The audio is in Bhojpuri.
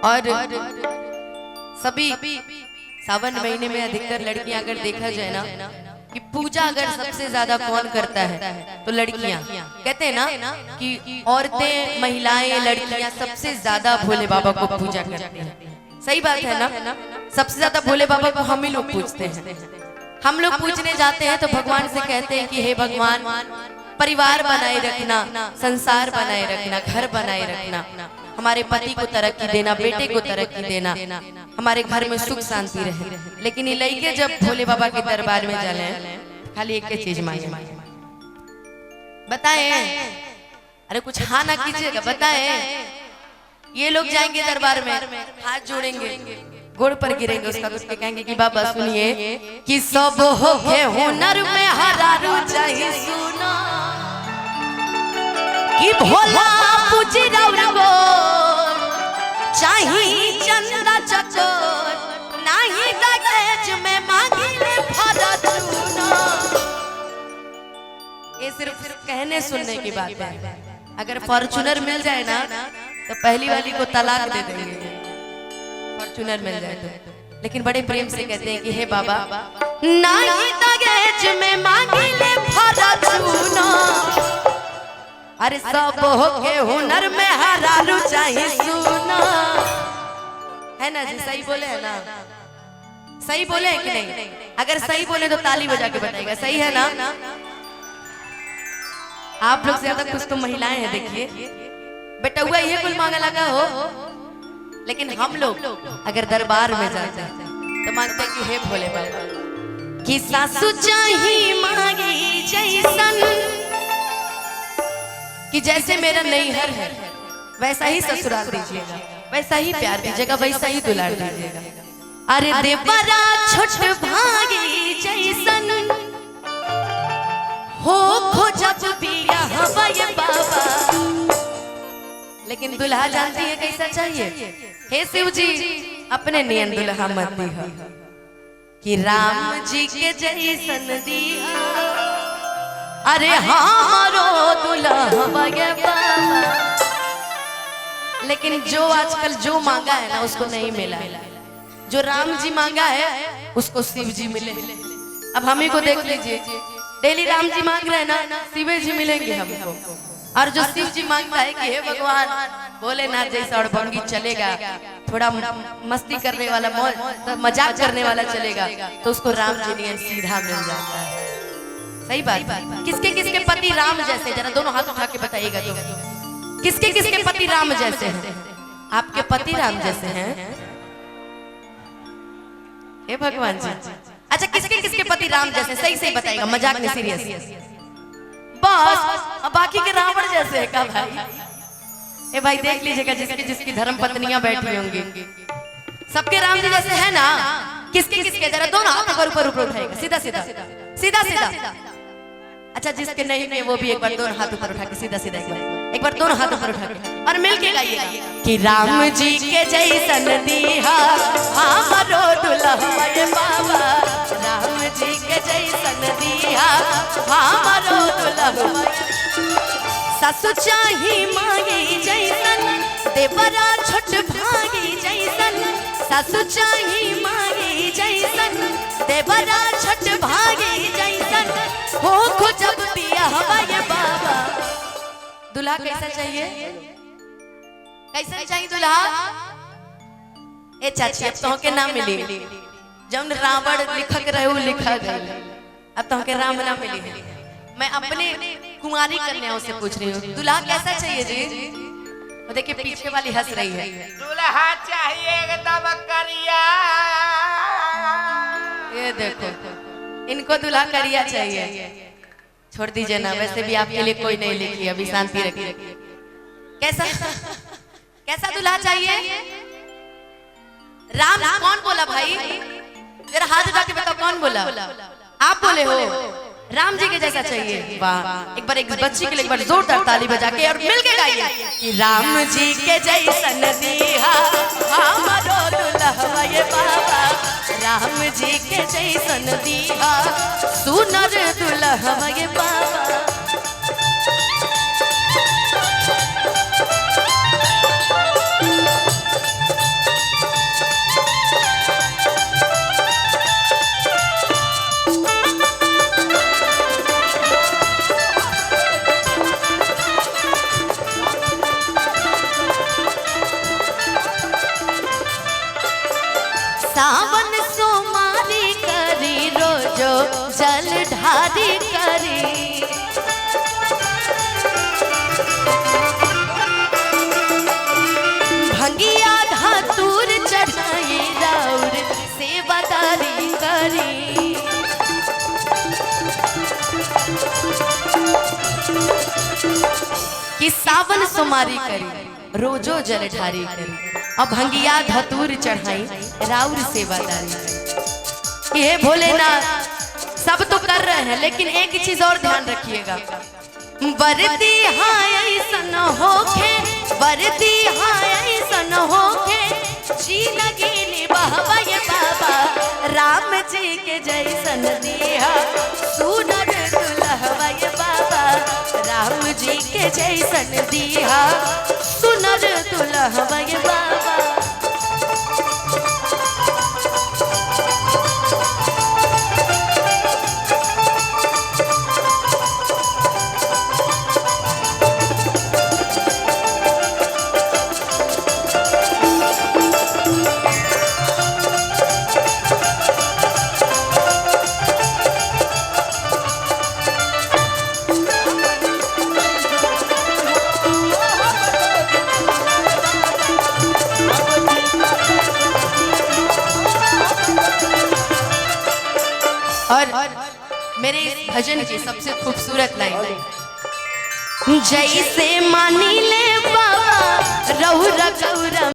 और सभी सावन महीने में अधिकतर लड़कियां अगर देखा जाए ना कि पूजा अगर सबसे ज्यादा कौन करता है तो लड़कियां। कहते हैं ना कि औरतें, महिलाएं, लड़कियां सबसे ज्यादा भोले बाबा को पूजा करती हैं। सही बात है ना? सबसे ज्यादा भोले बाबा को हम ही लोग पूजते हैं। हम लोग पूजने जाते हैं तो भगवान से कहते हैं कि हे भगवान, परिवार बनाए रखना, संसार बनाए रखना, घर बनाए रखना, हमारे पति को तरक्की देना, बेटे को तरक्की देना, हमारे घर में सुख शांति रहे। लेकिन ये लड़के जब भोले बाबा के दरबार में चले खाली एक चीज मांगे, बताएं? अरे कुछ हाँ ना कीजिएगा, बताएं? ये लोग जाएंगे दरबार में, हाथ जोड़ेंगे, गोड़ पर गिरेंगे, उसका कुछ कहेंगे कि बाबा सुनिए कि सब हो के हुनर में हरारू चाहिए सुना कि भोला पूजी रवो चाहिए चंदा चकोर नहीं दहेज में मांगी ले फॉर्चूनर। ये सिर्फ कहने सुनने की बात है। अगर फॉर्चूनर मिल जाए ना तो पहली वाली को तलाक दे देंगे, फॉर्चूनर मिल जाए तो। लेकिन बड़े प्रेम से कहते हैं कि हे बाबा नहीं दहेज में मांगी ले फॉर्चूनर, अरे सब के हुनर में हरारू चाहिए सुना। है ना जी? सही बोले है ना? सही बोले है कि नहीं? अगर सही बोले तो ताली बजा के बताइएगा, सही है ना? आप लोग से ज्यादा कुछ तो महिलाएं हैं। देखिए बेटा हुआ ये कुल मांगा लगा हो, लेकिन हम लोग अगर दरबार में जाते हैं तो मांगते हैं कि हे भोले बाबा कि सासू चाहिए मांगी जैसन, कि जैसे मेरा नैहर है वैसा ही ससुराल दीजिएगा, वैसा ही प्यार दीजिएगा, वैसा ही दुलार दीजिएगा। अरे देवरा छोट भागी जैसन हो खोजब बिया हवाए बाबा। लेकिन दुल्हा जानती है कैसा चाहिए? हे शिव जी अपने नियन दुल्हा मत दिया कि राम जी के जैसन दिया, अरे हमारो दुल्हा बगे बाबा। लेकिन जो आजकल जो मांगा है ना उसको नहीं मिला है। जो राम जी मांगा है उसको शिव जी मिले। अब हम ही को देख लीजिए, डेली राम जी मांग रहे हैं ना, शिव जी मिलेंगे हमको। और जो शिव जी मांगता है कि हे भगवान भोलेनाथ जैसा और भंगी चलेगा, थोड़ा मस्ती करने वाला, मजाक करने वाला चलेगा, तो उसको राम जी ने सीधा मिल जाता है। सही बात। किसके किसके पति राम जैसे, जरा दोनों हाथ उठा के बताइएगा तो किसके किसके पति राम जैसे हैं? आपके पति राम जैसे हैं? हे भगवान जी। अच्छा किसके किसके पति राम जैसे? सही सही बताइएगा, मजाक नहीं, सीरियस। बस अब बाकी के रावण जैसे है का भाई? ए भाई देख लीजिएगा, जिसकी जिसकी धर्म पत्नियां बैठी होंगी सबके राम जी जैसे है ना? किसके किसके? जरा दोनों हाथ ऊपर ऊपर उठाएगा, सीधा सीधा सीधा सीधा। अच्छा जिसके नहीं है वो भी एक बार दोनों हाथ ऊपर उठा के सीधा सीधा एक बार दोनों हाथ ऊपर उठा के और मिलके गाइएगा कि राम जी के जैसन दिया हमारो दुल्हा ये बाबा, राम जी के जैसन दिया हमारो दुल्हा। सासु चाही मांगी जैसन, देवरा छोट भागी जैसन, सासु चाही मांगी जैसन, देवरा छोट भागी जैसन हो खोजब दिया हवाए बाबा। दुल्हा कैसा चाहिए? कैसा चाहिए दुल्हा? ए चाची अब तो के नाम मिली, जब रावण लिखक रहे लिखा गया, अब तो के राम ना मिली है। मैं अपने कुंवारी कन्याओं से पूछ रही हूँ दुल्हा कैसा चाहिए जी? वो देखिए पीछे वाली हंस रही है। दुल्हा चाहिए एकदम करिया। ये देखो इनको दुल्हा करिया चाहिए। छोड़ दीजिए ना, वैसे भी आपके लिए कोई नहीं लिखी, अभी शांति रखिए। कैसा कैसा दुल्हा चाहिए? राम कौन बोला भाई? जरा हाथ उठा के बताओ कौन बोला? आप बोले हो राम जी के जैसा चाहिए। वाह, एक बार एक बच्ची के लिए एक बार जोरदार ताली बजा के और मिलके गाइए कि राम जी के जैसन दिया हमारो दुल्हा ये बाबा, राम जी के जैसन दिया सुनर दुल्हा ये बाबा। सावन सोमारी करी रोजो जल ढारी करी भंगिया धातुर चढ़ाई राउर सेवादारी करी कि सावन सोमारी करी रोजो जल ढारी करी अब भंगिया धतूर चढ़ाई राउर सेवादारी करी। ये भोलेनाथ सब तो कर रहे हैं, लेकिन एक चीज और ध्यान रखिएगा, वर्दी हाँ ऐसन होके, वर्दी हाँ ऐसन होके, जी लगी निभावा ये बाबा राम जी के जैसन दिया सुनर दुल्हवा ये बाबा राम जी के जैसन दिया सुनर दुल्हवा ये बाबा। और मेरे इस भजन की सबसे खूबसूरत लाइन, जैसे मानी ले बाबा रहुरा गौरा